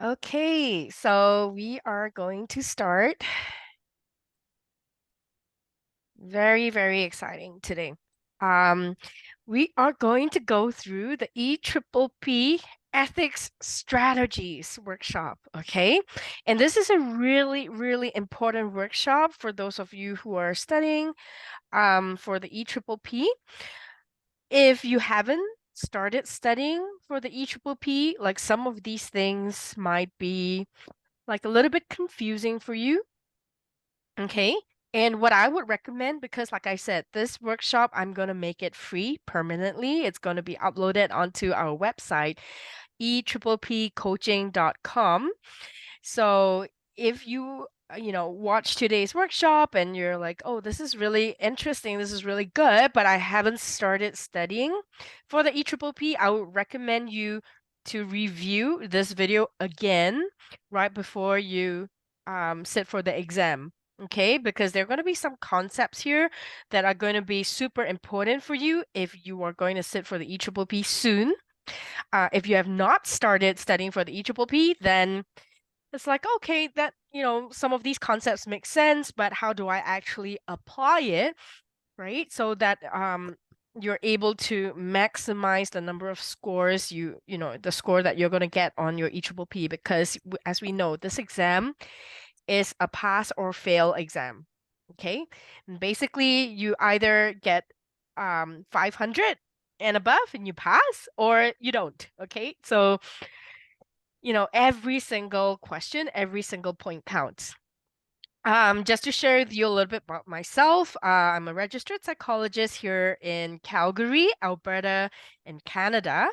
Okay, so we are going to start. Very, very exciting today. Um, we are going to go through the EPPP Ethics Strategies workshop, okay? And this is a really, really important workshop for those of you who are studying for the EPPP. If you haven't started studying for the EPPP, like some of these things might be like a little bit confusing for you. Okay. And what I would recommend, because like I said, this workshop, I'm going to make it free permanently. It's going to be uploaded onto our website, ePPPcoaching.com. So if you, watch today's workshop and you're like, oh, this is really interesting, this is really good, but I haven't started studying for the EPPP, I would recommend you to review this video again right before you sit for the exam. Okay, because there are going to be some concepts here that are going to be super important for you if you are going to sit for the EPPP soon. If you have not started studying for the EPPP, then it's like, okay, that, some of these concepts make sense, but how do I actually apply it, right? So that you're able to maximize the number of scores the score that you're going to get on your EPPP, because as we know, this exam is a pass or fail exam. Okay. And basically, you either get 500 and above and you pass, or you don't. Okay. So, every single question, every single point counts. Just to share with you a little bit about myself, I'm a registered psychologist here in Calgary, Alberta, in Canada.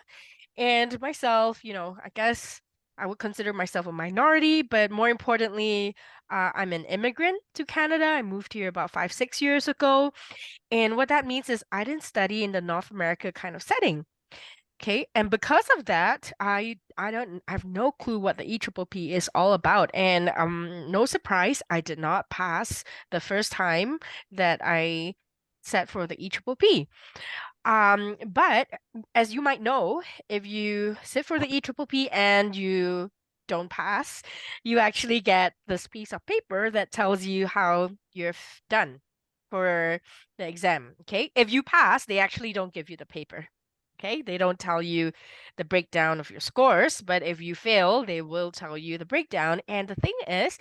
And myself, I guess I would consider myself a minority, but more importantly, I'm an immigrant to Canada. I moved here about 5, 6 years ago. And what that means is I didn't study in the North America kind of setting. Okay, and because of that, I have no clue what the EPPP is all about. And no surprise, I did not pass the first time that I sat for the EPPP. But as you might know, if you sit for the EPPP and you don't pass, you actually get this piece of paper that tells you how you've done for the exam. Okay. If you pass, they actually don't give you the paper. Okay. They don't tell you the breakdown of your scores, but if you fail, they will tell you the breakdown. And the thing is,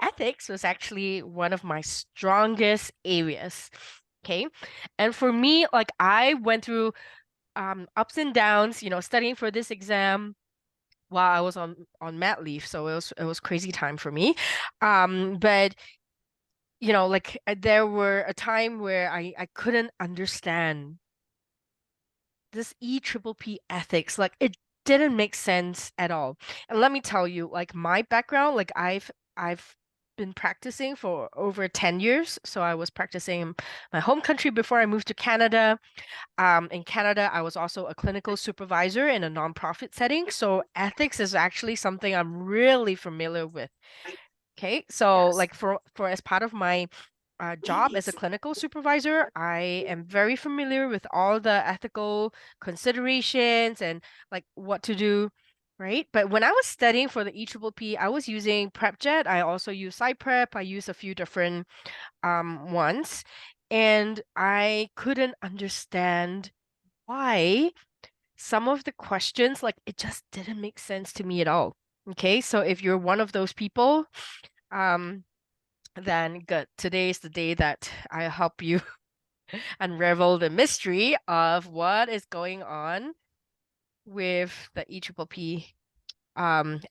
ethics was actually one of my strongest areas. Okay. And for me, like I went through ups and downs, studying for this exam while I was on mat leave. So it was crazy time for me. But like there were a time where I couldn't understand this EPPP ethics. Like it didn't make sense at all. And let me tell you, like my background, like I've been practicing for over 10 years. So I was practicing in my home country before I moved to Canada. In Canada, I was also a clinical supervisor in a nonprofit setting. So ethics is actually something I'm really familiar with. Okay, so Yes. like for as part of my job as a clinical supervisor, I am very familiar with all the ethical considerations and like what to do, right? But when I was studying for the EPPP, I was using PrepJet. I also use SciPrep. I use a few different ones, and I couldn't understand why some of the questions, like it just didn't make sense to me at all. Okay, so if you're one of those people, um, then good. Today is the day that I help you unravel the mystery of what is going on with the EPPP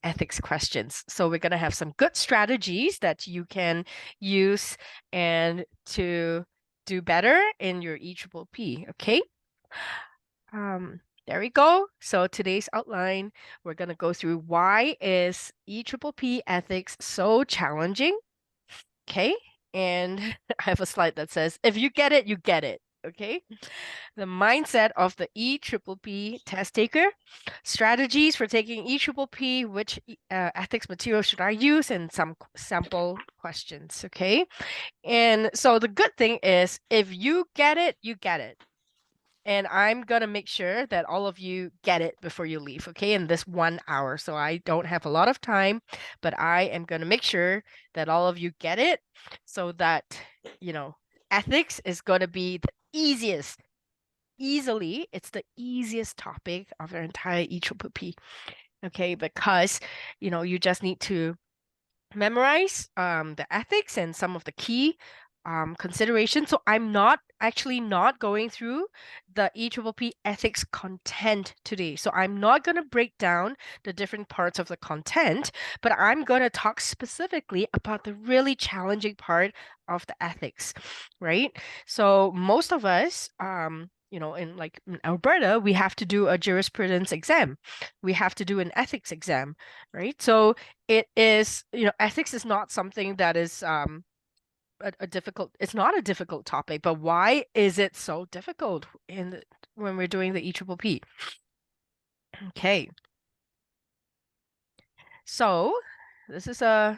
ethics questions. So we're gonna have some good strategies that you can use and to do better in your EPPP. Okay. There we go. So today's outline, we're gonna go through why is EPPP ethics so challenging. Okay. And I have a slide that says, if you get it, you get it. Okay. The mindset of the EPPP test taker, strategies for taking EPPP, which ethics material should I use, and some sample questions. Okay. And so the good thing is, if you get it, you get it. And I'm gonna make sure that all of you get it before you leave, okay, in this 1 hour. So I don't have a lot of time, but I am gonna make sure that all of you get it so that, you know, ethics is gonna be the easiest, easily, it's the easiest topic of our entire EPPP, okay, because, you just need to memorize the ethics and some of the key considerations. So I'm not going through the EPPP ethics content today. So I'm not going to break down the different parts of the content, but I'm going to talk specifically about the really challenging part of the ethics, right? So most of us, in Alberta, we have to do a jurisprudence exam. We have to do an ethics exam, right? So it is, ethics is not something that is a difficult, it's not a difficult topic, but why is it so difficult when we're doing the EPPP? Okay, so this is where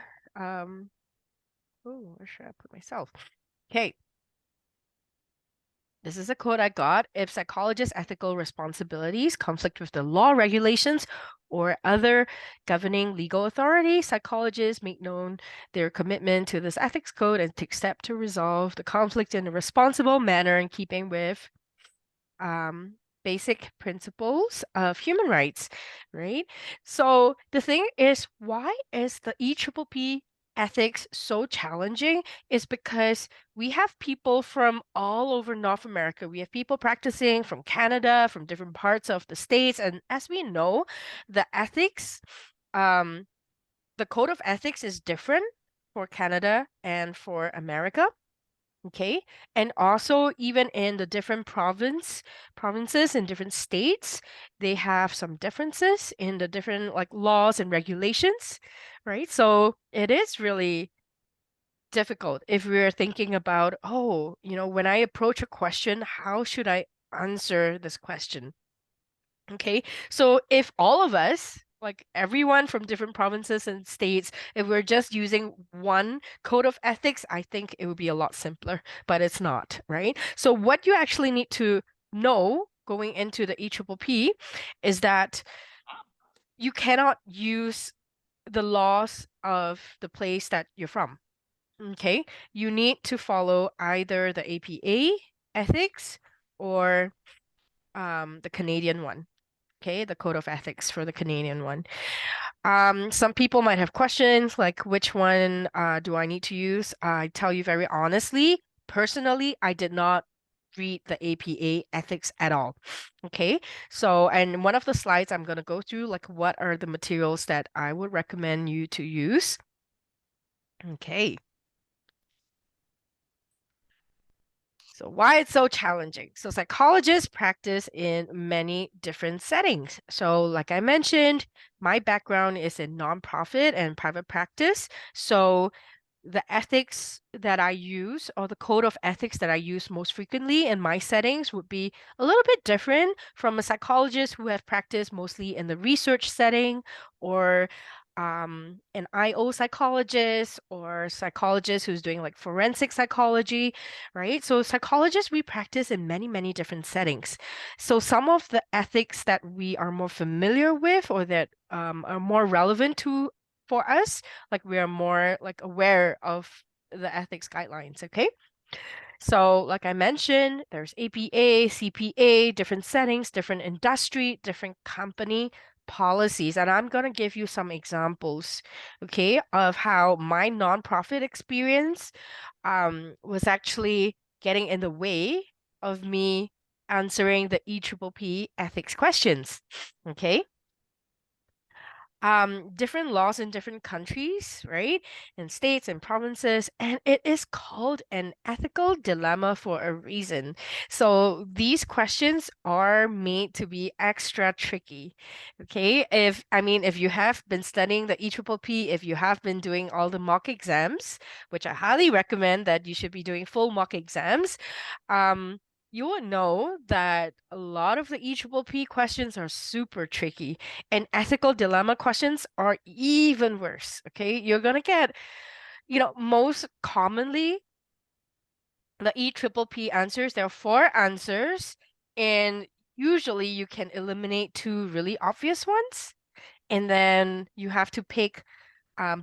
should I put myself? Okay, this is a quote I got. If psychologists' ethical responsibilities conflict with the law regulations or other governing legal authority, psychologists make known their commitment to this ethics code and take steps to resolve the conflict in a responsible manner in keeping with um, basic principles of human rights, right? So the thing is, why is the EPPP ethics so challenging? Is because we have people from all over North America. We have people practicing from Canada, from different parts of the States. And as we know, the ethics, um, the code of ethics is different for Canada and for America. Okay. And also even in the different provinces in different states, they have some differences in the different like laws and regulations, right? So it is really difficult if we're thinking about, oh, when I approach a question, how should I answer this question? Okay, so if all of us, like everyone from different provinces and states, if we're just using one code of ethics, I think it would be a lot simpler, but it's not, right? So what you actually need to know going into the EPPP is that you cannot use the laws of the place that you're from. Okay, you need to follow either the APA ethics or the Canadian one. Okay, the code of ethics for the Canadian one. Some people might have questions like which one do I need to use? I tell you very honestly, personally, I did not read the APA ethics at all. Okay, so and one of the slides I'm going to go through like what are the materials that I would recommend you to use. Okay. So why it's so challenging? So psychologists practice in many different settings. So like I mentioned, my background is in nonprofit and private practice. So the ethics that I use or the code of ethics that I use most frequently in my settings would be a little bit different from a psychologist who have practiced mostly in the research setting or an IO psychologist or psychologist who's doing like forensic psychology, right? So psychologists, we practice in many, many different settings. So some of the ethics that we are more familiar with or that are more relevant to for us, like we are more like aware of the ethics guidelines, okay? So like I mentioned, there's APA, CPA, different settings, different industry, different company policies. And I'm going to give you some examples, okay, of how my nonprofit experience was actually getting in the way of me answering the EPPP ethics questions, okay? Different laws in different countries, right? In states and provinces, and it is called an ethical dilemma for a reason. So these questions are made to be extra tricky. Okay. If you have been studying the EPPP, if you have been doing all the mock exams, which I highly recommend that you should be doing full mock exams, um, you will know that a lot of the EPPP questions are super tricky. And ethical dilemma questions are even worse. Okay. You're going to get, most commonly the EPPP answers, there are four answers And usually you can eliminate two really obvious ones, and then you have to pick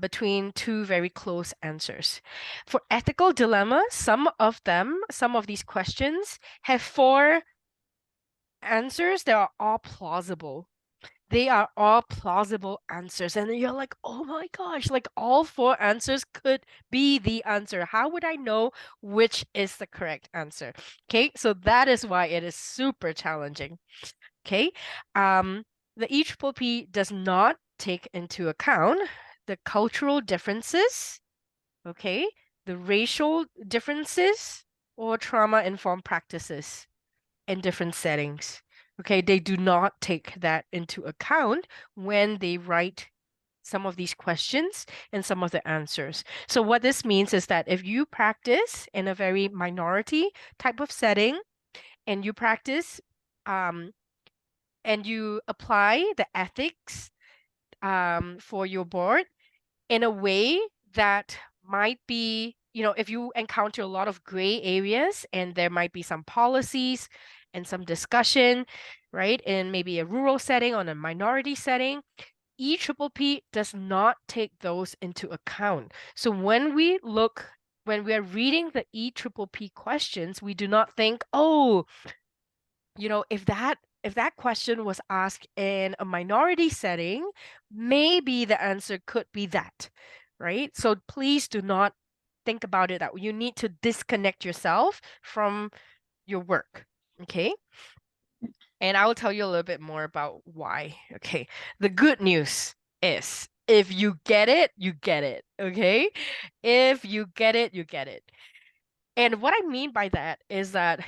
between two very close answers. For ethical dilemmas, some of these questions have four answers that are all plausible. They are all plausible answers. And you're like, oh my gosh, like all four answers could be the answer. How would I know which is the correct answer? Okay, so that is why it is super challenging. Okay, the EPPP does not take into account the cultural differences, okay, the racial differences, or trauma-informed practices in different settings. Okay, they do not take that into account when they write some of these questions and some of the answers. So what this means is that if you practice in a very minority type of setting and you practice and you apply the ethics for your board in a way that might be, if you encounter a lot of gray areas and there might be some policies and some discussion, right, in maybe a rural setting or a minority setting, EPPP does not take those into account. So when we're reading the EPPP questions, we do not think, oh, if that question was asked in a minority setting, maybe the answer could be that, right? So please do not think about it that you need to disconnect yourself from your work, okay? And I will tell you a little bit more about why. Okay. The good news is if you get it, you get it, okay? If you get it, you get it. And what I mean by that is that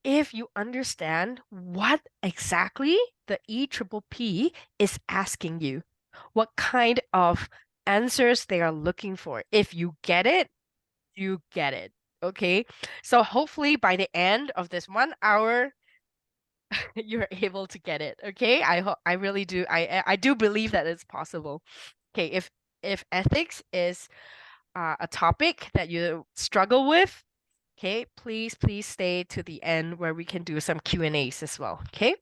if you understand what exactly the EPPP is asking you, what kind of answers they are looking for. If you get it, you get it. Okay. So hopefully by the end of this 1 hour, you're able to get it. Okay. I really do. I do believe that it's possible. Okay. If ethics is a topic that you struggle with, okay, please stay to the end where we can do some Q&As as well. Okay.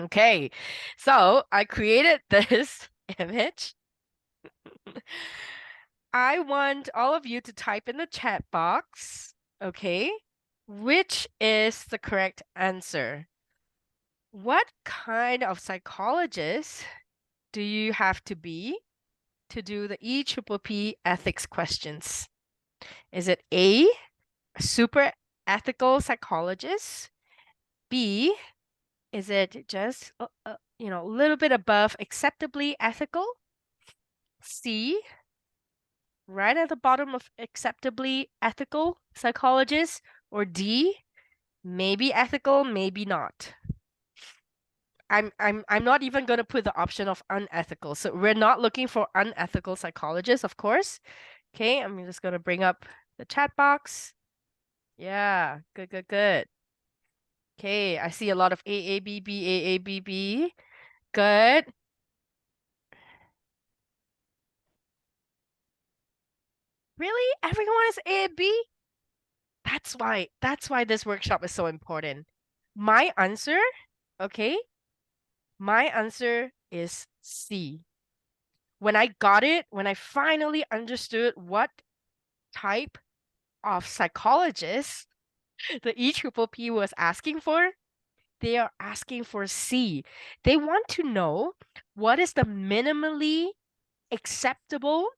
Okay. So I created this image. I want all of you to type in the chat box, okay, which is the correct answer. What kind of psychologist do you have to be to do the EPPP ethics questions? Is it A, super ethical psychologist? B, is it just a little bit above acceptably ethical? C, right at the bottom of acceptably ethical psychologist? Or D, maybe ethical, maybe not? I'm not even gonna put the option of unethical. So we're not looking for unethical psychologists, of course. Okay, I'm just gonna bring up the chat box. Yeah, good, good, good. Okay, I see a lot of AABB, AABB. Good. Really? Everyone is A and B? That's why this workshop is so important. My answer, okay, my answer is C. When I got it, when I finally understood what type of psychologist the EPPP was asking for, they are asking for C. They want to know what is the minimally acceptable,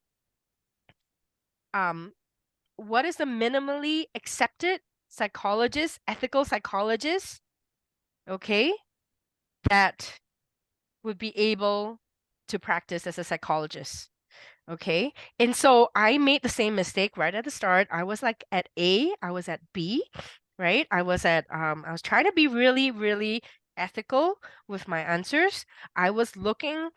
um, what is the minimally accepted psychologist, ethical psychologist, okay, that would be able to practice as a psychologist. Okay. And so I made the same mistake right at the start. I was like at A, I was at B, right? I was trying to be really, really ethical with my answers. I was looking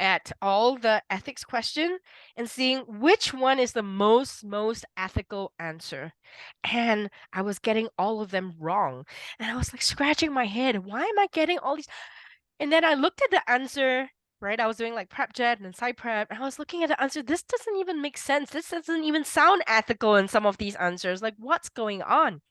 at all the ethics question and seeing which one is the most ethical answer. And I was getting all of them wrong. And I was like scratching my head. Why am I getting all these? And then I looked at the answer, right? I was doing like prep jet and sci prep, and I was looking at the answer. This doesn't even make sense. This doesn't even sound ethical in some of these answers. Like, what's going on?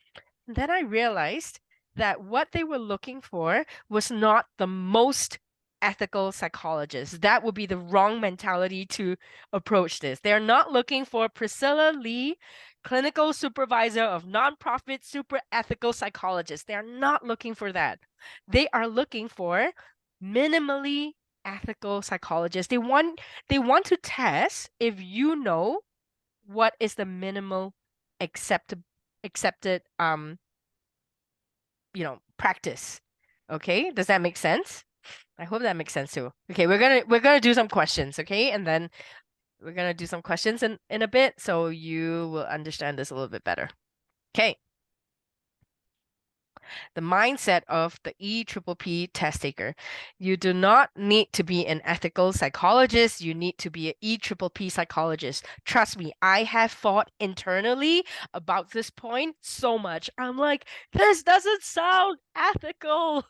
And then I realized that what they were looking for was not the most ethical psychologist. That would be the wrong mentality to approach this. They're not looking for Priscilla Lee, clinical supervisor of nonprofit super ethical psychologist. They're not looking for that. They are looking for minimally ethical psychologists. They want to test if you know what is the minimal accepted practice. Okay, does that make sense? I hope that makes sense too. Okay, we're gonna do some questions, okay? And then we're gonna do some questions in a bit so you will understand this a little bit better. Okay. The mindset of the EPPP test taker. You do not need to be an ethical psychologist. You need to be an EPPP psychologist. Trust me, I have thought internally about this point so much. I'm like, this doesn't sound ethical.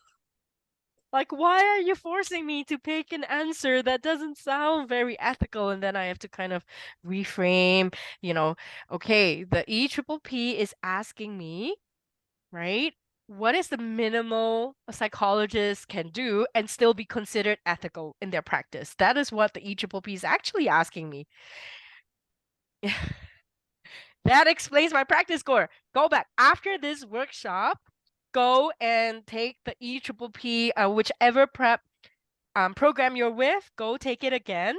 Like, why are you forcing me to pick an answer that doesn't sound very ethical? And then I have to kind of reframe, okay, the EPPP is asking me, right? What is the minimal a psychologist can do and still be considered ethical in their practice? That is what the EPPP is actually asking me. That explains my practice score. Go back after this workshop, go and take the EPPP, whichever prep program you're with, go take it again,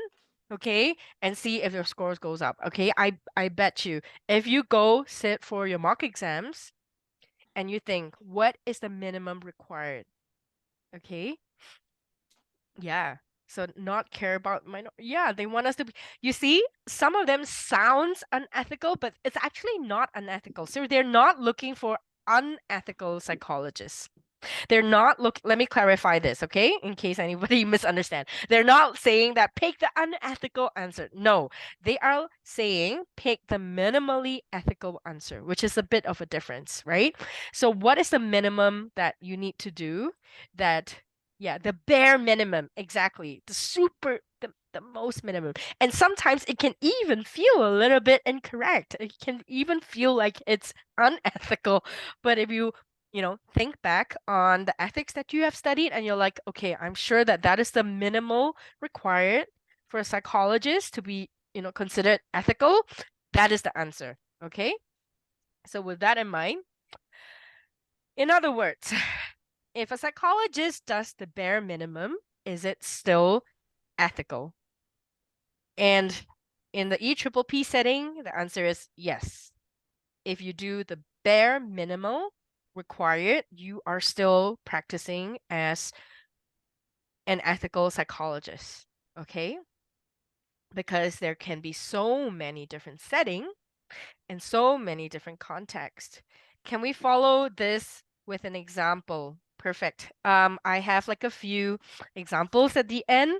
okay, and see if your scores goes up. Okay, I bet you if you go sit for your mock exams and you think, what is the minimum required? Okay. Yeah. So not care about yeah, they want us to be, you see, some of them sounds unethical, but it's actually not unethical. So they're not looking for unethical psychologists. They're not let me clarify this, okay? In case anybody misunderstand. They're not saying that pick the unethical answer. No, they are saying pick the minimally ethical answer, which is a bit of a difference, right? So what is the minimum that you need to do that, yeah, the bare minimum, exactly. The most minimum. And sometimes it can even feel a little bit incorrect. It can even feel like it's unethical. But if you think back on the ethics that you have studied and you're like, okay, I'm sure that that is the minimal required for a psychologist to be, considered ethical. That is the answer. Okay. So with that in mind, in other words, if a psychologist does the bare minimum, is it still ethical? And in the EPPP setting, the answer is yes. If you do the bare minimal required, you are still practicing as an ethical psychologist, okay? Because there can be so many different settings and so many different contexts. Can we follow this with an example? Perfect. I have like a few examples at the end.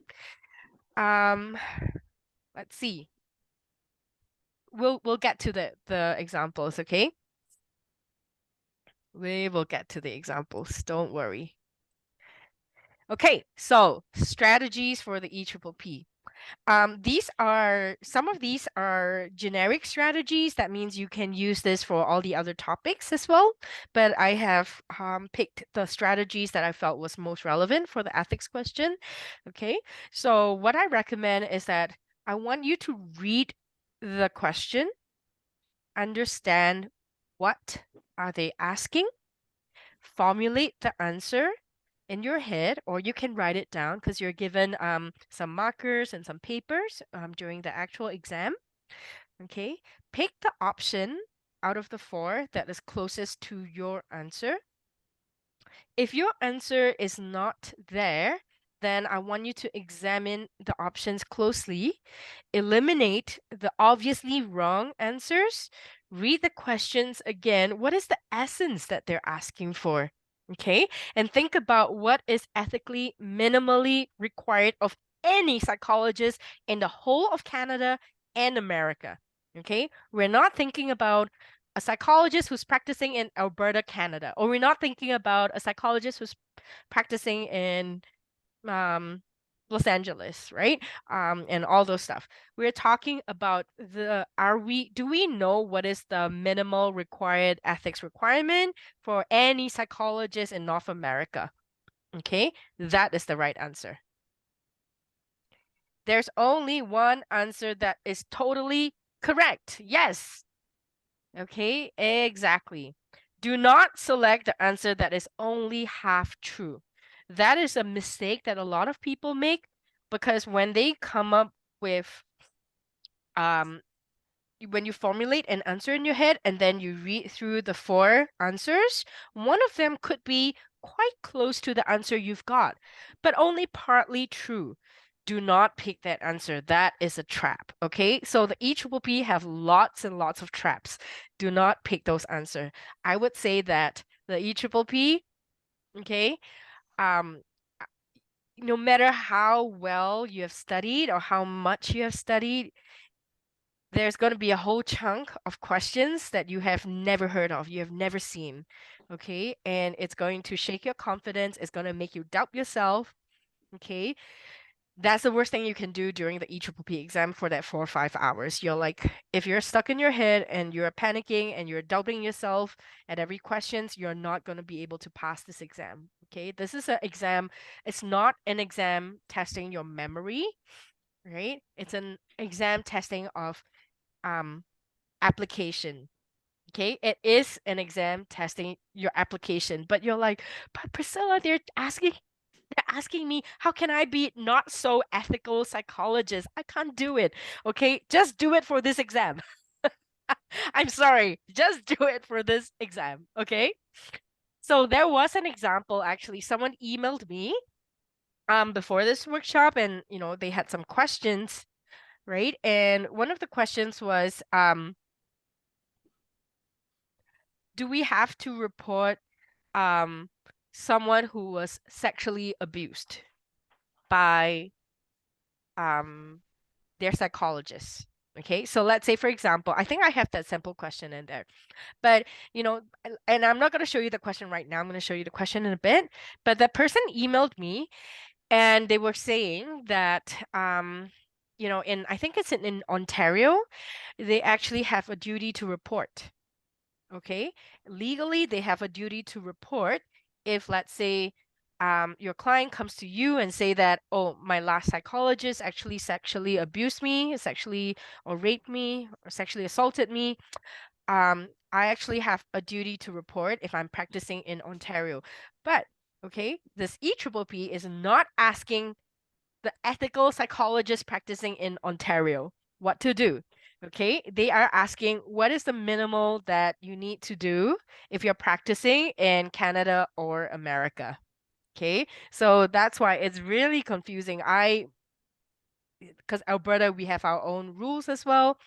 Um, let's see. We'll get to the examples, okay? We will get to the examples. Don't worry. Okay, so strategies for the EPPP. Some of these are generic strategies. That means you can use this for all the other topics as well. But I have picked the strategies that I felt was most relevant for the ethics question. Okay, so what I recommend is that I want you to read the question, understand what are they asking, formulate the answer in your head, or you can write it down because you're given some markers and some papers during the actual exam. Okay, pick the option out of the four that is closest to your answer. If your answer is not there, then I want you to examine the options closely, eliminate the obviously wrong answers, read the questions again. What is the essence that they're asking for? Okay, and think about what is ethically minimally required of any psychologist in the whole of Canada and America. Okay, we're not thinking about a psychologist who's practicing in Alberta, Canada, or we're not thinking about a psychologist who's practicing in Los Angeles, right? And all those stuff. We're talking about do we know what is the minimal required ethics requirement for any psychologist in North America? Okay, that is the right answer. There's only one answer that is totally correct. Yes. Okay, exactly. Do not select the answer that is only half true. That is a mistake that a lot of people make because when they come up with um when you formulate an answer in your head and then you read through the four answers, one of them could be quite close to the answer you've got, but only partly true. Do not pick that answer. That is a trap. Okay. So the EPPP have lots and lots of traps. Do not pick those answers. I would say that the EPPP, okay, um, no matter how well you have studied or how much you have studied, there's going to be a whole chunk of questions that you have never heard of, you have never seen. Okay. And it's going to shake your confidence. It's going to make you doubt yourself. Okay. That's the worst thing you can do during the EPPP exam for that 4 or 5 hours. You're like, if you're stuck in your head and you're panicking and you're doubting yourself at every questions, you're not going to be able to pass this exam. Okay. This is an exam. It's not an exam testing your memory, right? It's an exam testing of application. Okay, it is an exam testing your application, but you're like, but Priscilla, they're asking me, how can I be not so ethical psychologist? I can't do it. Okay, just do it for this exam. I'm sorry, just do it for this exam. Okay. So there was an example actually. Someone emailed me before this workshop, and they had some questions, right? And one of the questions was do we have to report um someone who was sexually abused by um their psychologist? Okay, so let's say, for example, I think I have that simple question in there, but and I'm not going to show you the question right now. I'm going to show you the question in a bit. But the person emailed me and they were saying that in I think it's in Ontario, they actually have a duty to report. Okay, legally they have a duty to report if, let's say, your client comes to you and say that, oh, my last psychologist actually sexually abused me, sexually or raped me or sexually assaulted me. I actually have a duty to report if I'm practicing in Ontario. But okay, this EPPP is not asking the ethical psychologist practicing in Ontario what to do. Okay, they are asking what is the minimal that you need to do if you're practicing in Canada or America. Okay, so that's why it's really confusing. Because Alberta, we have our own rules as well,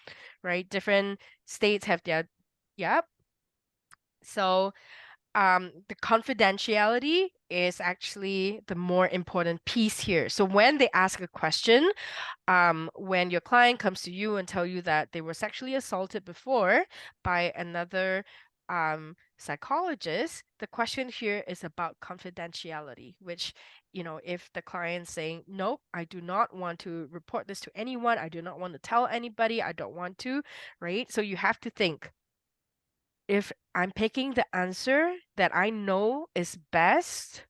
right? Different states have their, yep. So the confidentiality is actually the more important piece here. So when they ask a question, when your client comes to you and tell you that they were sexually assaulted before by another psychologist, the question here is about confidentiality, which, if the client's saying, no, I do not want to report this to anyone, I do not want to tell anybody, I don't want to, right? So you have to think, if I'm picking the answer that I know is best,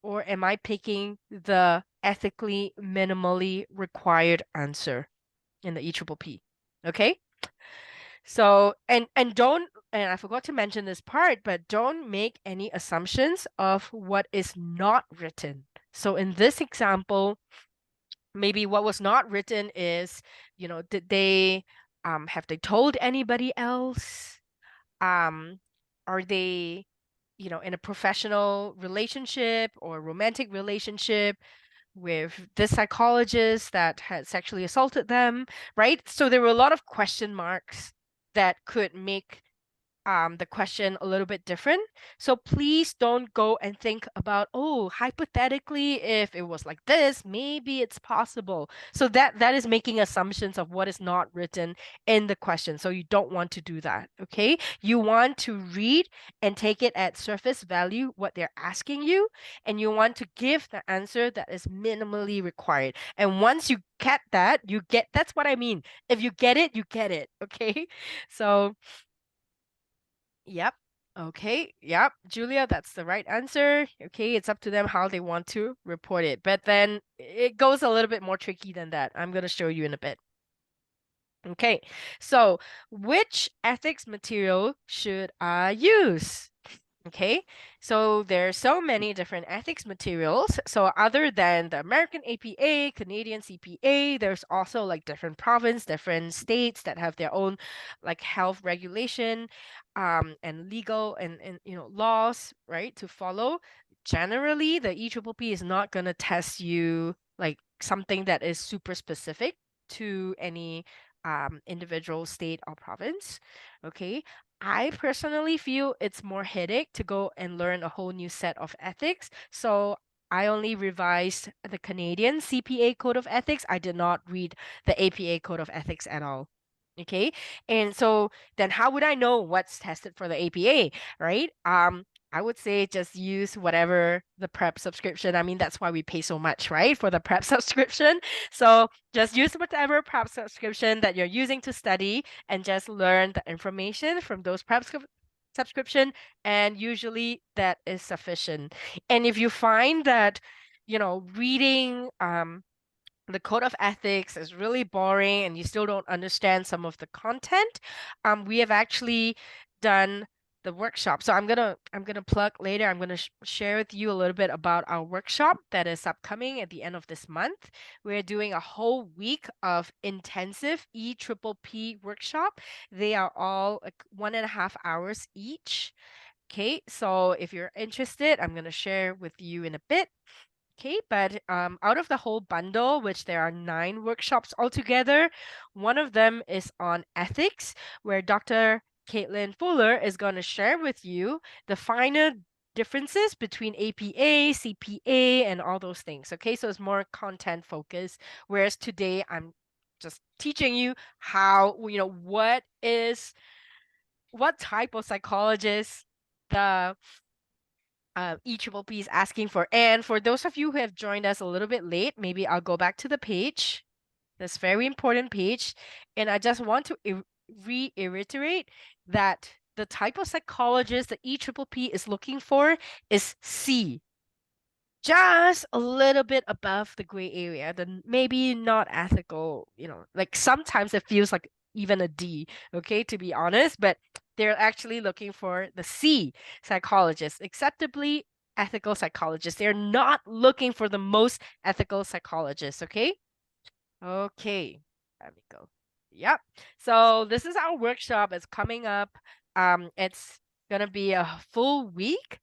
or am I picking the ethically minimally required answer in the EPPP? Okay. So and I forgot to mention this part, but don't make any assumptions of what is not written. So in this example, maybe what was not written is, did they have they told anybody else? um are they in a professional relationship or romantic relationship with this psychologist that had sexually assaulted them, right? So there were a lot of question marks that could make the question a little bit different. So please don't go and think about, oh, hypothetically, if it was like this, maybe it's possible. So that is making assumptions of what is not written in the question. So you don't want to do that, okay? You want to read and take it at surface value, what they're asking you, and you want to give the answer that is minimally required. And once you get that, that's what I mean. If you get it, you get it, okay? So yep. Okay. Yep. Julia, that's the right answer. Okay. It's up to them how they want to report it. But then it goes a little bit more tricky than that. I'm going to show you in a bit. Okay. So, which ethics material should I use? Okay, so there's so many different ethics materials. So other than the American APA, Canadian CPA, there's also like different province, different states that have their own like health regulation, and legal and laws, right, to follow. Generally, the EPPP is not gonna test you like something that is super specific to any individual state or province. Okay, I personally feel it's more headache to go and learn a whole new set of ethics. So I only revised the Canadian CPA Code of Ethics. I did not read the APA Code of Ethics at all. Okay. And so then how would I know what's tested for the APA, right? I would say just use whatever the prep subscription. I mean, that's why we pay so much, right? For the prep subscription. So just use whatever prep subscription that you're using to study and just learn the information from those prep subscription. And usually that is sufficient. And if you find that, reading the code of ethics is really boring and you still don't understand some of the content, we have actually done the workshop. So I'm gonna plug later. I'm gonna share with you a little bit about our workshop that is upcoming at the end of this month. We're doing a whole week of intensive EPPP workshop. They are all like 1.5 hours each. Okay, so if you're interested, I'm gonna share with you in a bit. Okay, but out of the whole bundle, which there are 9 workshops altogether, one of them is on ethics, where Dr. Caitlin Fuller is going to share with you the finer differences between APA, CPA, and all those things. Okay, so it's more content focused, whereas today I'm just teaching you how, what type of psychologist the EPPP is asking for. And for those of you who have joined us a little bit late, maybe I'll go back to the page, this very important page, and I just want to reiterate that the type of psychologist the EPPP is looking for is C, just a little bit above the gray area, then maybe not ethical, like sometimes it feels like even a D, okay, to be honest, but they're actually looking for the C psychologist, acceptably ethical psychologist. They're not looking for the most ethical psychologist, okay? Okay, there we go. Yep. So this is our workshop. It's coming up. It's gonna be a full week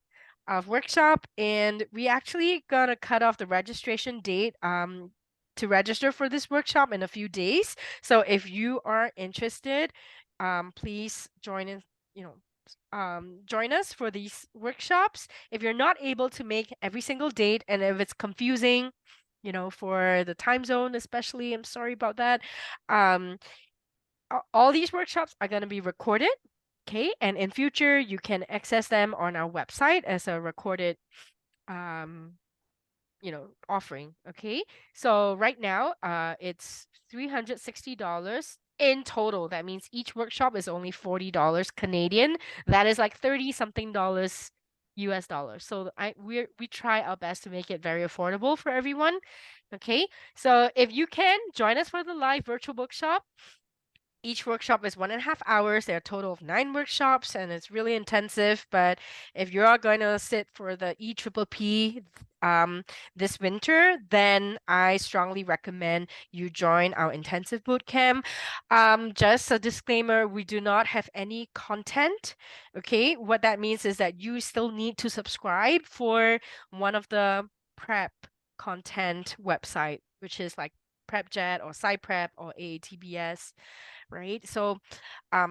of workshop, and we actually gonna cut off the registration date to register for this workshop in a few days. So if you are interested, please join us for these workshops. If you're not able to make every single date, and if it's confusing, for the time zone especially, I'm sorry about that. Um, all these workshops are going to be recorded. Okay, and in future you can access them on our website as a recorded um offering. Okay, so right now it's $360 in total. That means each workshop is only $40 Canadian. That is like 30 something dollars US dollars. So we try our best to make it very affordable for everyone. Okay, so if you can join us for the live virtual workshop, each workshop is 1.5 hours. There are a total of 9 workshops, and it's really intensive. But if you are going to sit for the EPPP this winter, then I strongly recommend you join our intensive bootcamp. Just a disclaimer, we do not have any content. Okay, what that means is that you still need to subscribe for one of the prep content website, which is like prep jet or sci prep or AATBS, right? So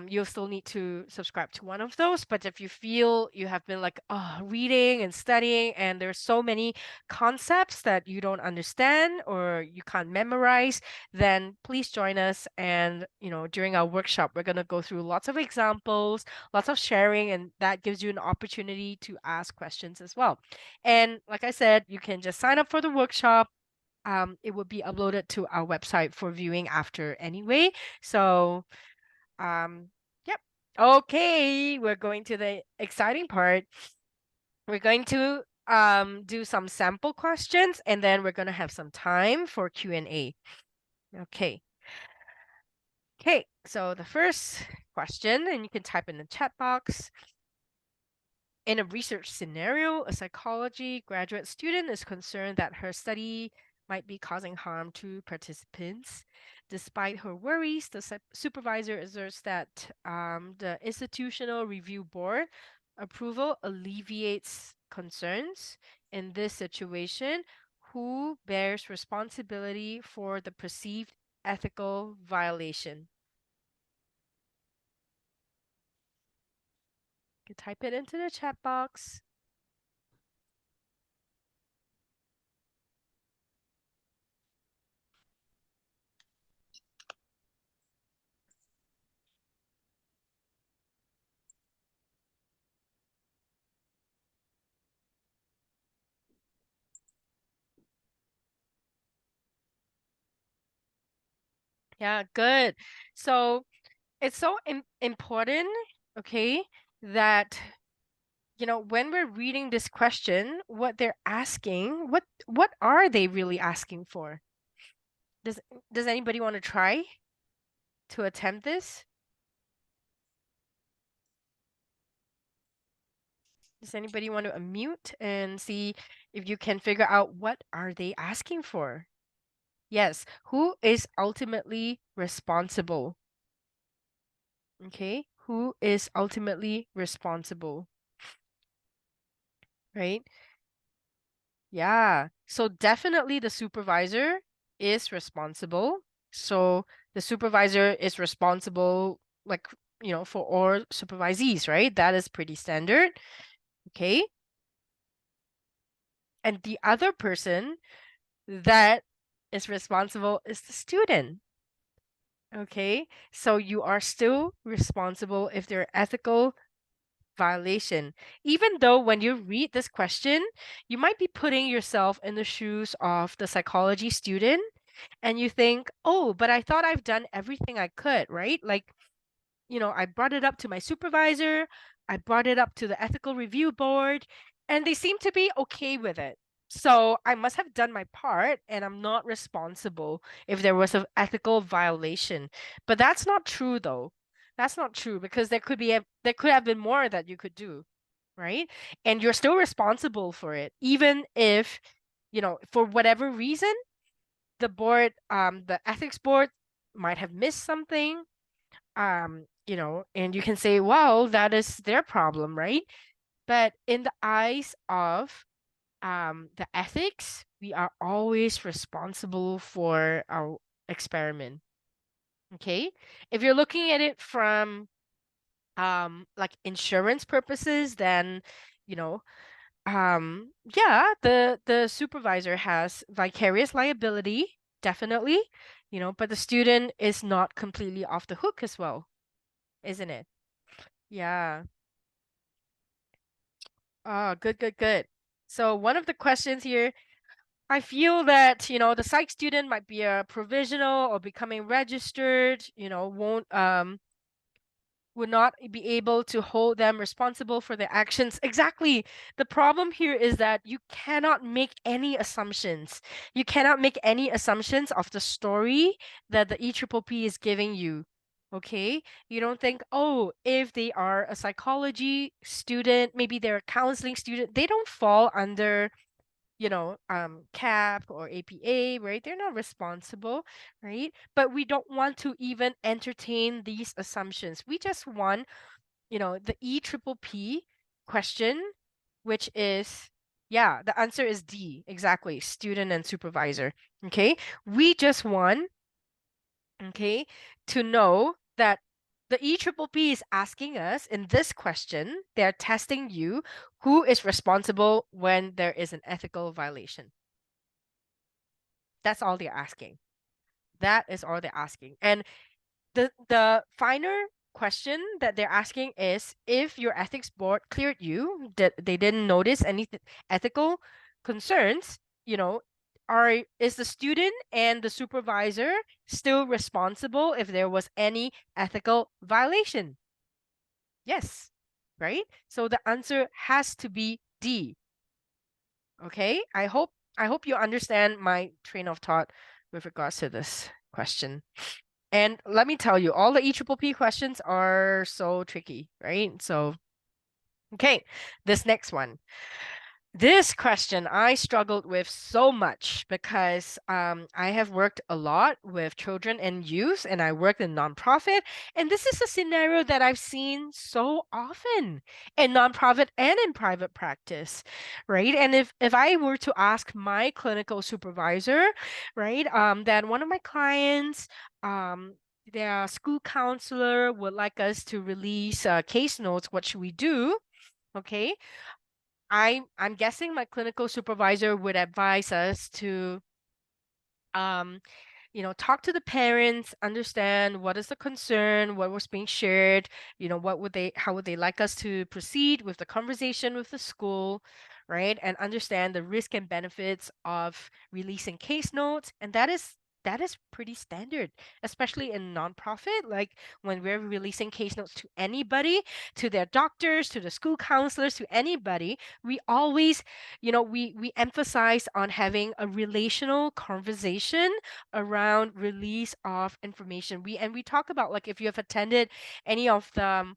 you'll still need to subscribe to one of those. But if you feel you have been like reading and studying and there's so many concepts that you don't understand or you can't memorize, then please join us. And during our workshop, we're going to go through lots of examples, lots of sharing, and that gives you an opportunity to ask questions as well. And like I said, you can just sign up for the workshop. It will be uploaded to our website for viewing after anyway. So yep. Okay, we're going to the exciting part. We're going to do some sample questions and then we're going to have some time for Q&A. Okay. Okay, so the first question, and you can type in the chat box. In a research scenario, a psychology graduate student is concerned that her study might be causing harm to participants. Despite her worries, the supervisor asserts that the institutional review board approval alleviates concerns. In this situation, who bears responsibility for the perceived ethical violation? You can type it into the chat box. Yeah, good. So it's so important, okay, that when we're reading this question, what they're asking, what are they really asking for? Does does anybody want to try to attempt this? Does anybody want to unmute and see if you can figure out what are they asking for? Yes, who is ultimately responsible? Okay, who is ultimately responsible, right? Yeah. So definitely the supervisor is responsible. So the supervisor is responsible, like, for all supervisees, right? That is pretty standard. Okay. And the other person that is responsible is the student. Okay. So you are still responsible if there are ethical violation. Even though when you read this question, you might be putting yourself in the shoes of the psychology student and you think, oh, but I thought I've done everything I could, right? Like, I brought it up to my supervisor, I brought it up to the ethical review board, and they seem to be okay with it. So I must have done my part and I'm not responsible if there was an ethical violation. But that's not true though. That's not true because there could have been more that you could do, right? And you're still responsible for it, even if, for whatever reason, the ethics board might have missed something, and you can say, well, that is their problem, right? But in the eyes of the ethics, we are always responsible for our experiment. Okay? If you're looking at it from like insurance purposes, then you know yeah, the supervisor has vicarious liability, definitely, but the student is not completely off the hook as well, isn't it? Yeah. Oh, good, good, good. So one of the questions here, I feel that, the psych student might be a provisional or becoming registered, won't would not be able to hold them responsible for their actions. Exactly. The problem here is that you cannot make any assumptions. You cannot make any assumptions of the story that the EPPP is giving you. Okay? You don't think, oh, if they are a psychology student, maybe they're a counseling student, they don't fall under CAP or APA, right? They're not responsible, right? But we don't want to even entertain these assumptions. We just want, the EPPP question, which is, Yeah, the answer is D. Exactly. Student and supervisor. Okay. We just want, okay, to know that the EPPP is asking us in this question, they're testing you who is responsible when there is an ethical violation. That's all they're asking. That is all they're asking. And the finer question that they're asking is if your ethics board cleared you, that they didn't notice any ethical concerns, you know, is the student and the supervisor still responsible if there was any ethical violation? Yes, right? So the answer has to be D. Okay? I hope you understand my train of thought with regards to this question. And let me tell you, all the EPPP questions are so tricky, right? So, okay, this next one. This question I struggled with so much because I have worked a lot with children and youth, and I work in nonprofit. And this is a scenario that I've seen so often in nonprofit and in private practice, right? And if I were to ask my clinical supervisor, right, that one of my clients, their school counselor would like us to release case notes, what should we do? Okay, I'm guessing my clinical supervisor would advise us to um talk to the parents, understand what is the concern, what was being shared, how would they like us to proceed with the conversation with the school, right? And understand the risk and benefits of releasing case notes. And that is pretty standard, especially in nonprofit. Like when we're releasing case notes to anybody, to their doctors, to the school counselors, to anybody, we always, we emphasize on having a relational conversation around release of information. We talk about, like, if you have attended any of the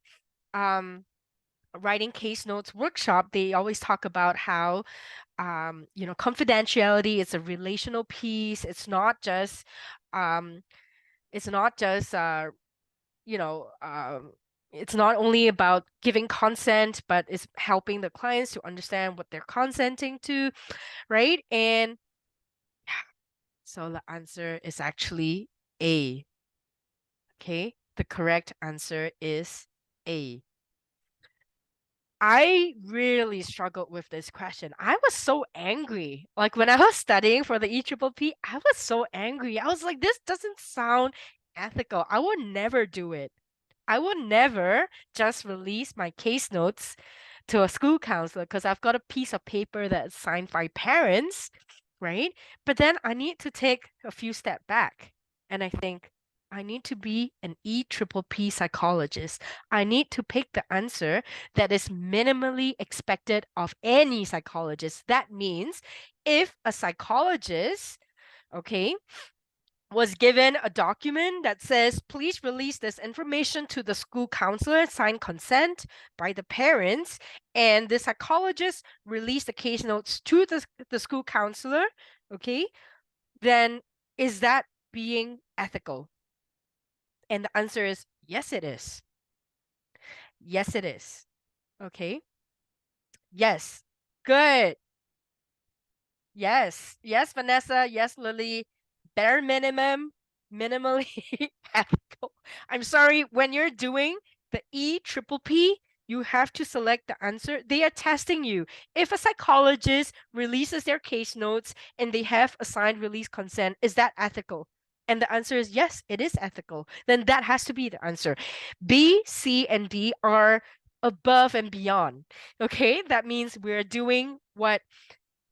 um writing case notes workshop, they always talk about how confidentiality is a relational piece. Um it's not just you know it's not only about giving consent, but it's helping the clients to understand what they're consenting to, right? And so the answer is actually A. Okay, the correct answer is A. I really struggled with this question. I was so angry. Like when I was studying for the EPPP, I was so angry. I was like, this doesn't sound ethical. I would never do it. I would never just release my case notes to a school counselor because I've got a piece of paper that's signed by parents, right? But then I need to take a few steps back and I think I need to be an EPPP psychologist. I need to pick the answer that is minimally expected of any psychologist. That means if a psychologist, okay, was given a document that says, please release this information to the school counselor, sign consent by the parents, and the psychologist released the case notes to the school counselor, okay, then is that being ethical? And the answer is yes, it is. Yes, it is. Okay. Yes. Good. Yes. Yes, Vanessa. Yes, Lily. Bare minimum, minimally ethical. I'm sorry, when you're doing the EPPP, you have to select the answer. They are testing you. If a psychologist releases their case notes and they have assigned release consent, is that ethical? And the answer is yes, it is ethical. Then that has to be the answer. B, C, and D are above and beyond. Okay, that means we're doing what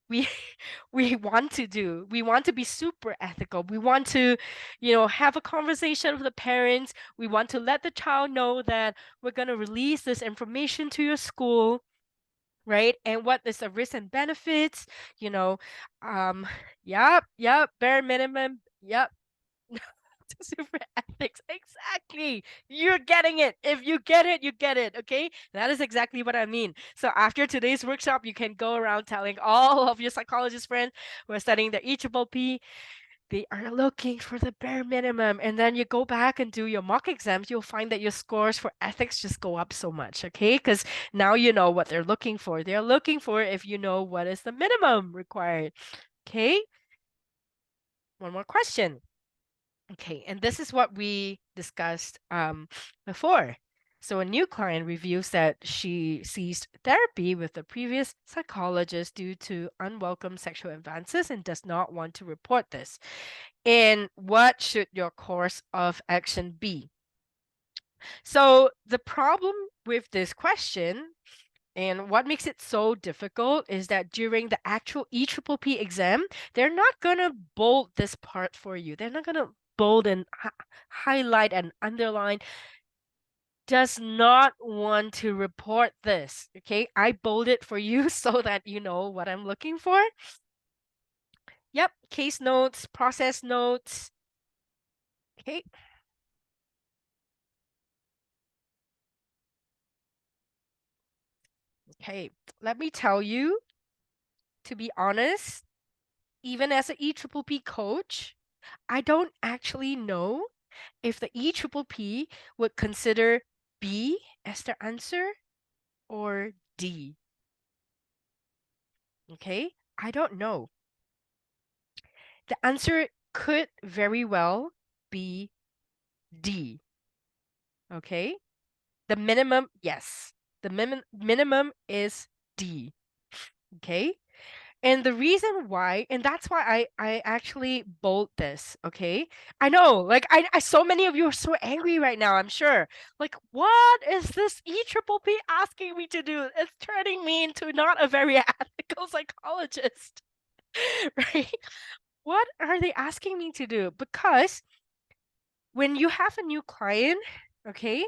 we we want to do. We want to be super ethical. We want to, have a conversation with the parents. We want to let the child know that we're going to release this information to your school, right? And what is the risks and benefits, you know. Um, yep, bare minimum, yep. Super ethics. Exactly. You're getting it. If you get it, you get it. Okay. That is exactly what I mean. So after today's workshop, you can go around telling all of your psychologist friends who are studying the EPPP They are looking for the bare minimum. And then you go back and do your mock exams, you'll find that your scores for ethics just go up so much, okay? Because now you know what they're looking for. They're looking for if you know what is the minimum required. Okay, one more question. Okay, and this is what we discussed before. So a new client reveals that she ceased therapy with the previous psychologist due to unwelcome sexual advances and does not want to report this. And what should your course of action be? So the problem with this question and what makes it so difficult is that during the actual EPPP exam, they're not gonna bold this part for you. They're not gonna bold and highlight and underline. Does not want to report this. Okay, I bold it for you so that you know what I'm looking for. Yep, case notes, process notes. Okay. Okay, let me tell you, to be honest, even as an EPPP coach, I don't actually know if the EPPP would consider B as the answer or D. Okay, I don't know. The answer could very well be D. Okay, the minimum, yes, the minimum is D. Okay, and the reason why, and that's why I actually bold this, okay? I know, like I so many of you are so angry right now, I'm sure. Like, what is this EPPP asking me to do? It's turning me into not a very ethical psychologist, right? What are they asking me to do? Because when you have a new client, okay,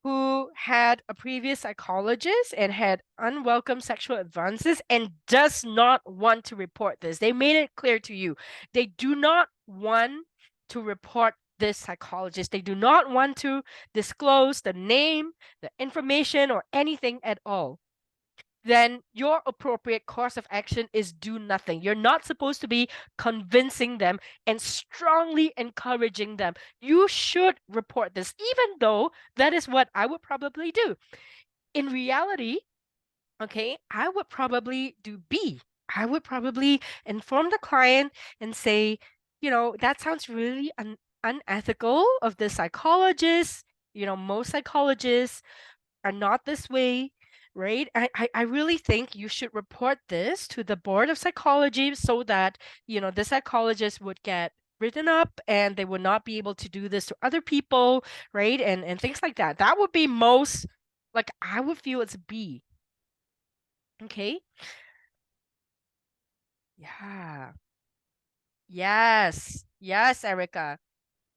who had a previous psychologist and had unwelcome sexual advances and does not want to report this. They made it clear to you. They do not want to report this psychologist. They do not want to disclose the name, the information, or anything at all. Then your appropriate course of action is do nothing. You're not supposed to be convincing them and strongly encouraging them. You should report this, even though that is what I would probably do. In reality, okay, I would probably do B. I would probably inform the client and say, that sounds really unethical of the psychologist. Most psychologists are not this way, right? I really think you should report this to the board of psychology so that, the psychologist would get written up and they would not be able to do this to other people, right? And things like that. That would be most, like, I would feel it's B. Okay. Yeah. Yes. Yes, Erica.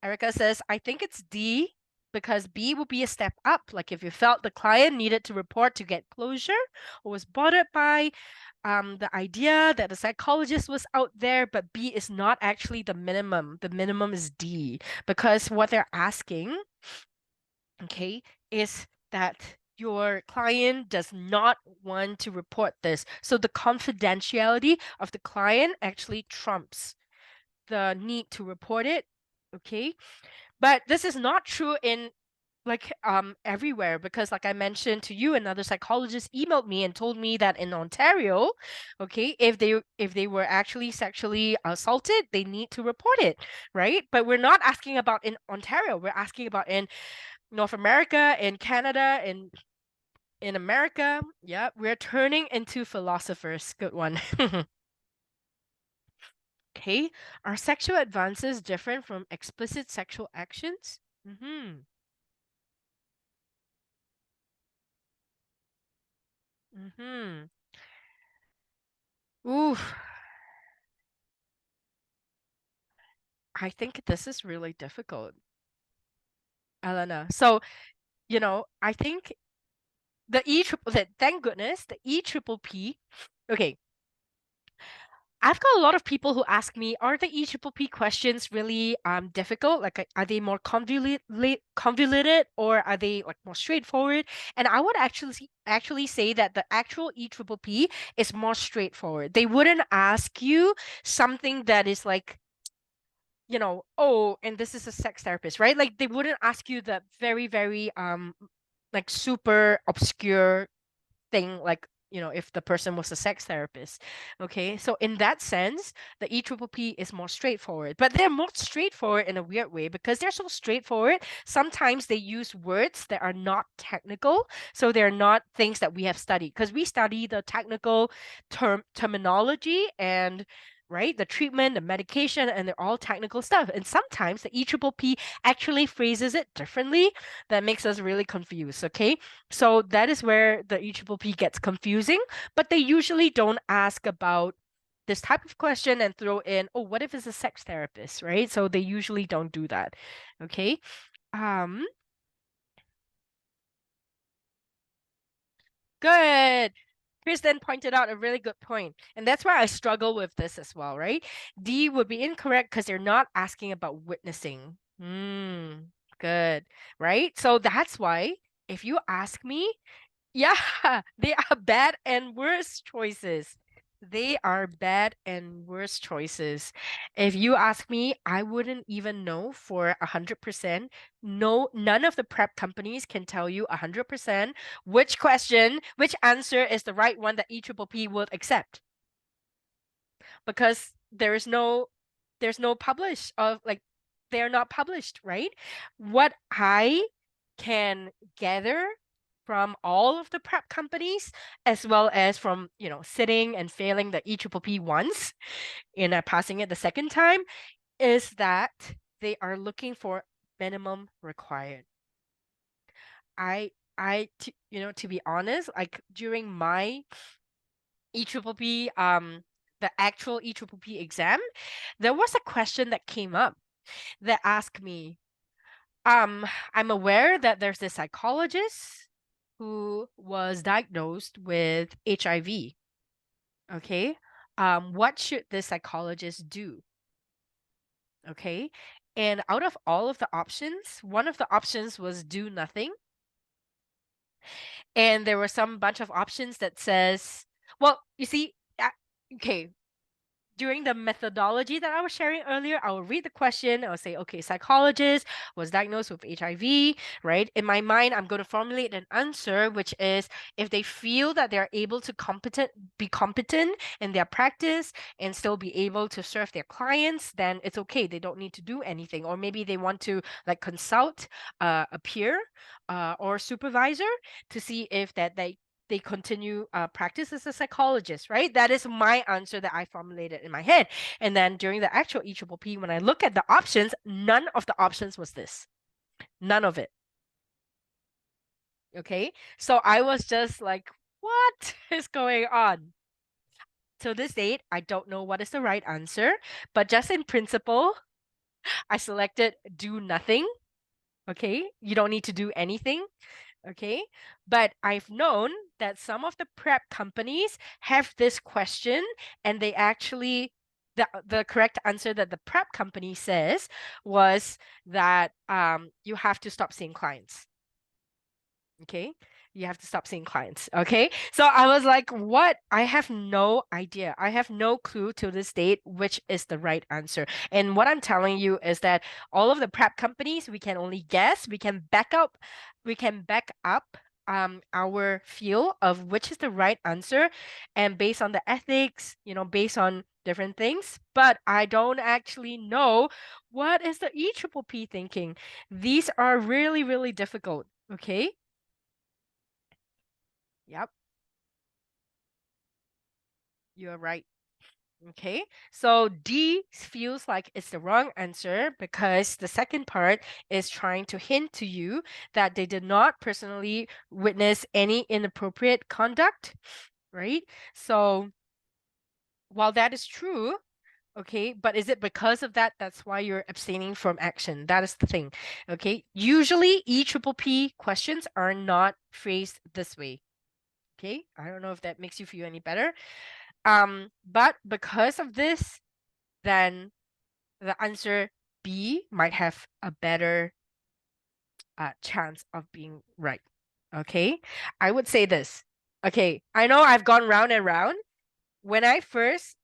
Erica says, I think it's D because B would be a step up. Like if you felt the client needed to report to get closure or was bothered by the idea that the psychologist was out there, but B is not actually the minimum. The minimum is D because what they're asking, okay, is that your client does not want to report this. So the confidentiality of the client actually trumps the need to report it. Okay. But this is not true in like everywhere because like I mentioned to you, another psychologist emailed me and told me that in Ontario, okay, if they were actually sexually assaulted, they need to report it, right? But we're not asking about in Ontario. We're asking about in North America, in Canada, in America. Yeah, we're turning into philosophers. Good one. Okay, are sexual advances different from explicit sexual actions? Mm-hmm. Mm-hmm. Ooh, I think this is really difficult, Elena. So, I think thank goodness, the EPPP. Okay, I've got a lot of people who ask me, are the EPPP questions really difficult? Like, are they more convoluted or are they like more straightforward? And I would actually say that the actual EPPP is more straightforward. They wouldn't ask you something that is like oh, and this is a sex therapist, right? Like they wouldn't ask you the very, very like super obscure thing, like if the person was a sex therapist. Okay, so in that sense the EPPP is more straightforward, but they're more straightforward in a weird way because they're so straightforward. Sometimes they use words that are not technical, so they're not things that we have studied, because we study the technical terminology and right, the treatment, the medication, and they're all technical stuff. And sometimes the EPPP actually phrases it differently that makes us really confused. Okay, so that is where the EPPP gets confusing, but they usually don't ask about this type of question and throw in, oh, what if it's a sex therapist, right? So they usually don't do that. Okay. Um, Good. Chris then pointed out a really good point, and that's why I struggle with this as well, right? D would be incorrect because they're not asking about witnessing. Good, right? So that's why if you ask me, yeah, they are bad and worse choices. They are bad and worse choices. If you ask me, I wouldn't even know for 100%. No, none of the prep companies can tell you 100% which answer is the right one that EPPP would accept, because there's no publish of like they're not published, right? What I can gather from all of the prep companies, as well as from sitting and failing the EPPP once and passing it the second time, is that they are looking for minimum required. To be honest, like during my EPPP, the actual EPPP exam, there was a question that came up that asked me, I'm aware that there's this psychologist who was diagnosed with HIV. Okay. What should this psychologist do? Okay. And out of all of the options, one of the options was do nothing. And there were some bunch of options that says, well, you see, okay, during the methodology that I was sharing earlier, I will read the question. I'll say, okay, psychologist was diagnosed with HIV, right? In my mind, I'm going to formulate an answer, which is if they feel that they're able to be competent in their practice and still be able to serve their clients, then it's okay. They don't need to do anything. Or maybe they want to like consult a peer or supervisor to see if that they continue practice as a psychologist, right? That is my answer that I formulated in my head. And then during the actual EPPP, when I look at the options, none of the options was this. None of it. Okay. So I was just like, what is going on? To this date, I don't know what is the right answer, but just in principle, I selected do nothing. Okay. You don't need to do anything. Okay. But I've known that some of the prep companies have this question, and they actually the correct answer that the prep company says was that you have to stop seeing clients. Okay. You have to stop seeing clients. Okay. So I was like, what? I have no idea. I have no clue to this date which is the right answer. And what I'm telling you is that all of the prep companies, we can only guess, we can back up our feel of which is the right answer, and based on the ethics, based on different things. But I don't actually know what is the EPPP thinking. These are really, really difficult. Okay. Yep, you're right. Okay, so D feels like it's the wrong answer because the second part is trying to hint to you that they did not personally witness any inappropriate conduct, right? So while that is true, okay, but is it because of that that's why you're abstaining from action? That is the thing. Okay, usually EPPP questions are not phrased this way. Okay, I don't know if that makes you feel any better. But because of this, then the answer B might have a better chance of being right. Okay, I would say this. Okay, I know I've gone round and round. When I first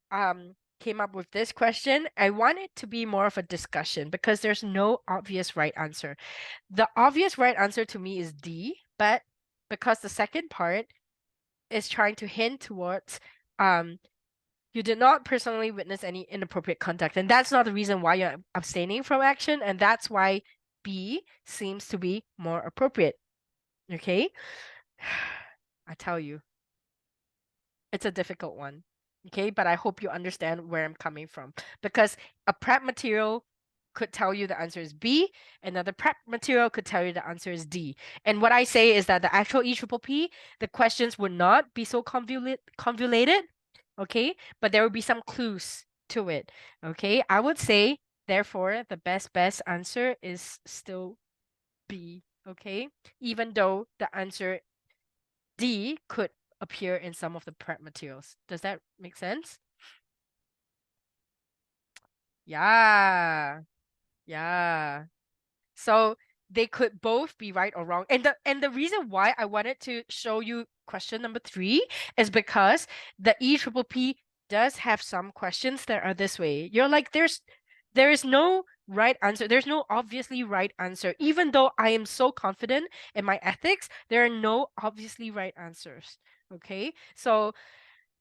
came up with this question. I want it to be more of a discussion because there's no obvious right answer. The obvious right answer to me is D, but because the second part is trying to hint towards um you did not personally witness any inappropriate conduct, and that's not the reason why you're abstaining from action, and that's why B seems to be more appropriate. Okay? I tell you, it's a difficult one. Okay, but I hope you understand where I'm coming from. Because a prep material could tell you the answer is B, another prep material could tell you the answer is D. And what I say is that the actual EPPP, the questions would not be so convoluted, okay? But there would be some clues to it, okay? I would say, therefore, the best answer is still B, okay? Even though the answer D could appear in some of the prep materials. Does that make sense? Yeah. Yeah. So they could both be right or wrong. And the reason why I wanted to show you question number 3 is because the EPPP does have some questions that are this way. You're like, there is no right answer. There's no obviously right answer. Even though I am so confident in my ethics, there are no obviously right answers. Okay? So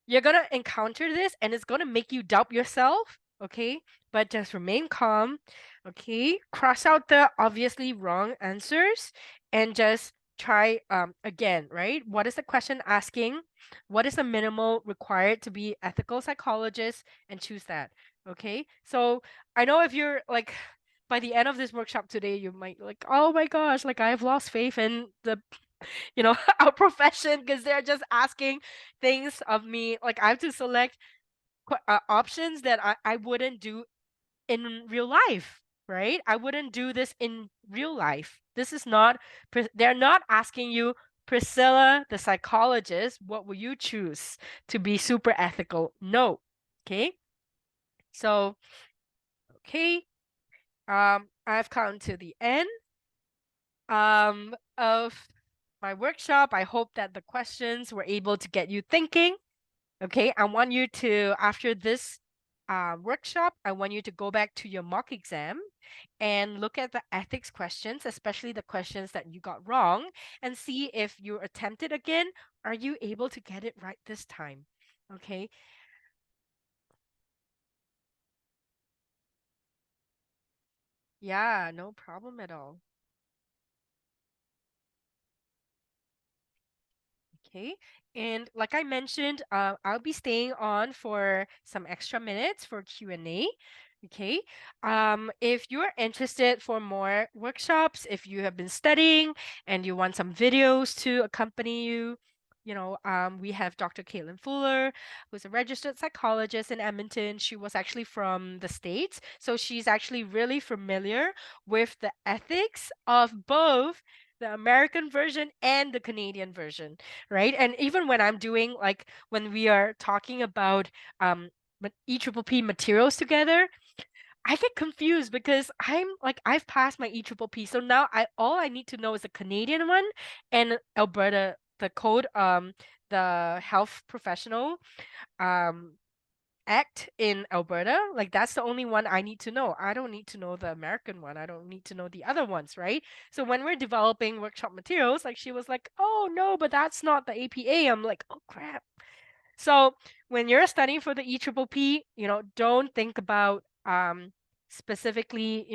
you're gonna encounter this and it's gonna make you doubt yourself, okay? But just remain calm, okay? Cross out the obviously wrong answers and just try again, right? What is the question asking? What is the minimal required to be ethical psychologist and choose that, okay? So I know if you're like by the end of this workshop today, you might like, oh my gosh, like I've lost faith in the our profession because they're just asking things of me. Like I have to select options that I wouldn't do in real life, right? I wouldn't do this in real life. This is not, they're not asking you, Priscilla, the psychologist, what will you choose to be super ethical? No. Okay. So, okay. I've come to the end of my workshop. I hope that the questions were able to get you thinking. Okay, I want you to, after this workshop, I want you to go back to your mock exam and look at the ethics questions, especially the questions that you got wrong, and see if you attempt it again. Are you able to get it right this time? Okay. Yeah, no problem at all. Okay. And like I mentioned, I'll be staying on for some extra minutes for Q&A. Okay. If you're interested for more workshops, if you have been studying and you want some videos to accompany you, we have Dr. Caitlin Fuller, who's a registered psychologist in Edmonton. She was actually from the States, so she's actually really familiar with the ethics of both the American version and the Canadian version, right? And even when I'm doing like when we are talking about EPPP materials together, I get confused because I'm like I've passed my EPPP, so now I all I need to know is the Canadian one and Alberta, the code, the health professional um act in Alberta. Like that's the only one I need to know. I don't need to know the American one. I don't need to know the other ones, right? So when we're developing workshop materials, like she was like, "Oh no, but that's not the APA." I'm like, "Oh crap." So when you're studying for the EPPP, don't think about specifically,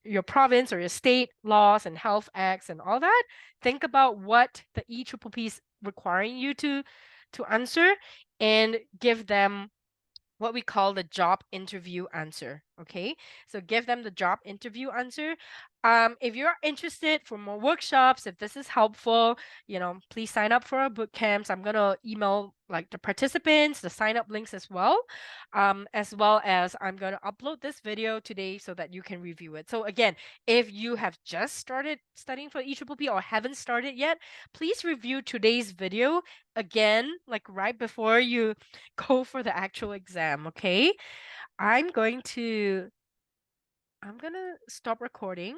your province or your state laws and health acts and all that. Think about what the EPPP is requiring you to answer and give them what we call the job interview answer. Okay, so give them the job interview answer. If you're interested for more workshops, if this is helpful, please sign up for our boot camps. I'm gonna email like the participants the sign up links as well as I'm gonna upload this video today so that you can review it. So again, if you have just started studying for EPPP or haven't started yet, please review today's video again, like right before you go for the actual exam, okay? I'm going to I'm gonna stop recording